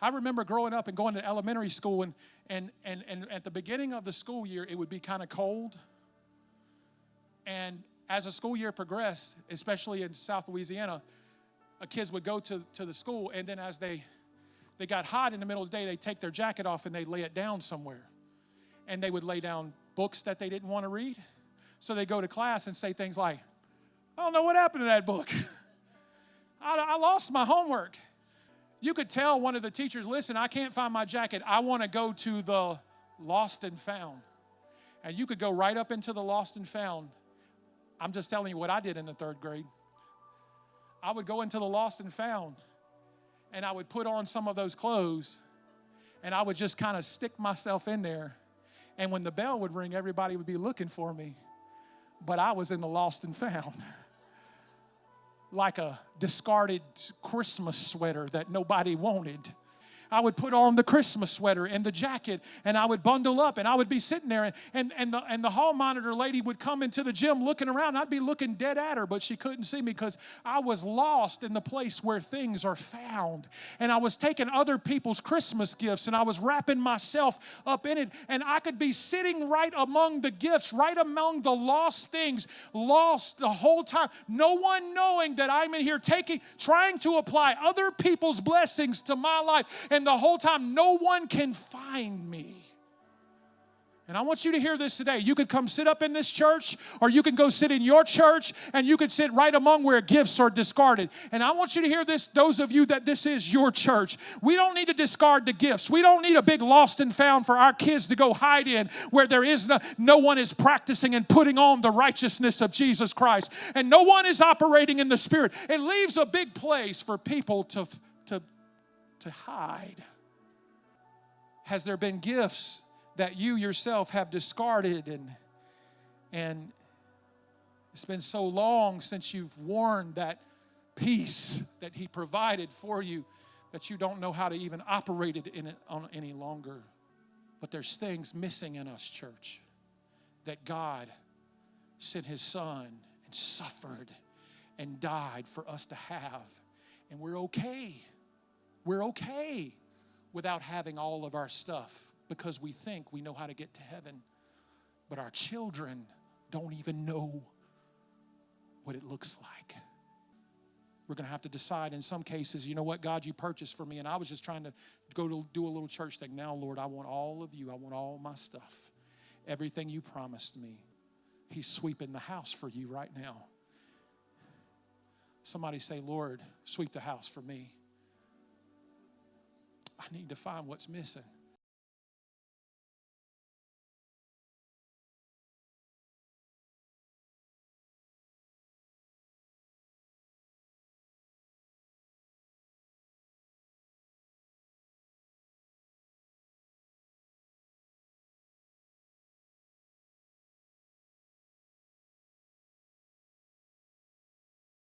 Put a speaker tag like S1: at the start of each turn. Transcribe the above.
S1: I remember growing up and going to elementary school, and at the beginning of the school year, it would be kind of cold. And as the school year progressed, especially in South Louisiana, kids would go to the school, and then as they got hot in the middle of the day, they'd take their jacket off and they'd lay it down somewhere. And they would lay down books that they didn't want to read. So they'd go to class and say things like, I don't know what happened to that book. I lost my homework. You could tell one of the teachers, listen, I can't find my jacket. I want to go to the lost and found. And you could go right up into the lost and found. I'm just telling you what I did in the 3rd grade. I would go into the lost and found, and I would put on some of those clothes, and I would just kind of stick myself in there. And when the bell would ring, everybody would be looking for me. But I was in the lost and found. Like a discarded Christmas sweater that nobody wanted. I would put on the Christmas sweater and the jacket, and I would bundle up, and I would be sitting there, and the hall monitor lady would come into the gym looking around. I'd be looking dead at her, but she couldn't see me because I was lost in the place where things are found. And I was taking other people's Christmas gifts, and I was wrapping myself up in it, and I could be sitting right among the gifts, right among the lost things, lost the whole time. No one knowing that I'm in here trying to apply other people's blessings to my life. And the whole time, no one can find me. And I want you to hear this today. You could come sit up in this church, or you can go sit in your church, and you could sit right among where gifts are discarded. And I want you to hear this, those of you that this is your church. We don't need to discard the gifts. We don't need a big lost and found for our kids to go hide in where there is no one is practicing and putting on the righteousness of Jesus Christ. And no one is operating in the Spirit. It leaves a big place for people to hide. Has there been gifts that you yourself have discarded, and it's been so long since you've worn that peace that He provided for you that you don't know how to even operate it on any longer? But there's things missing in us, church, that God sent His Son and suffered and died for us to have, and we're okay. We're okay without having all of our stuff because we think we know how to get to heaven. But our children don't even know what it looks like. We're going to have to decide in some cases, you know what, God, you purchased for me, and I was just trying to go to do a little church thing. Now, Lord, I want all of you. I want all my stuff. Everything you promised me. He's sweeping the house for you right now. Somebody say, Lord, sweep the house for me. I need to find what's missing.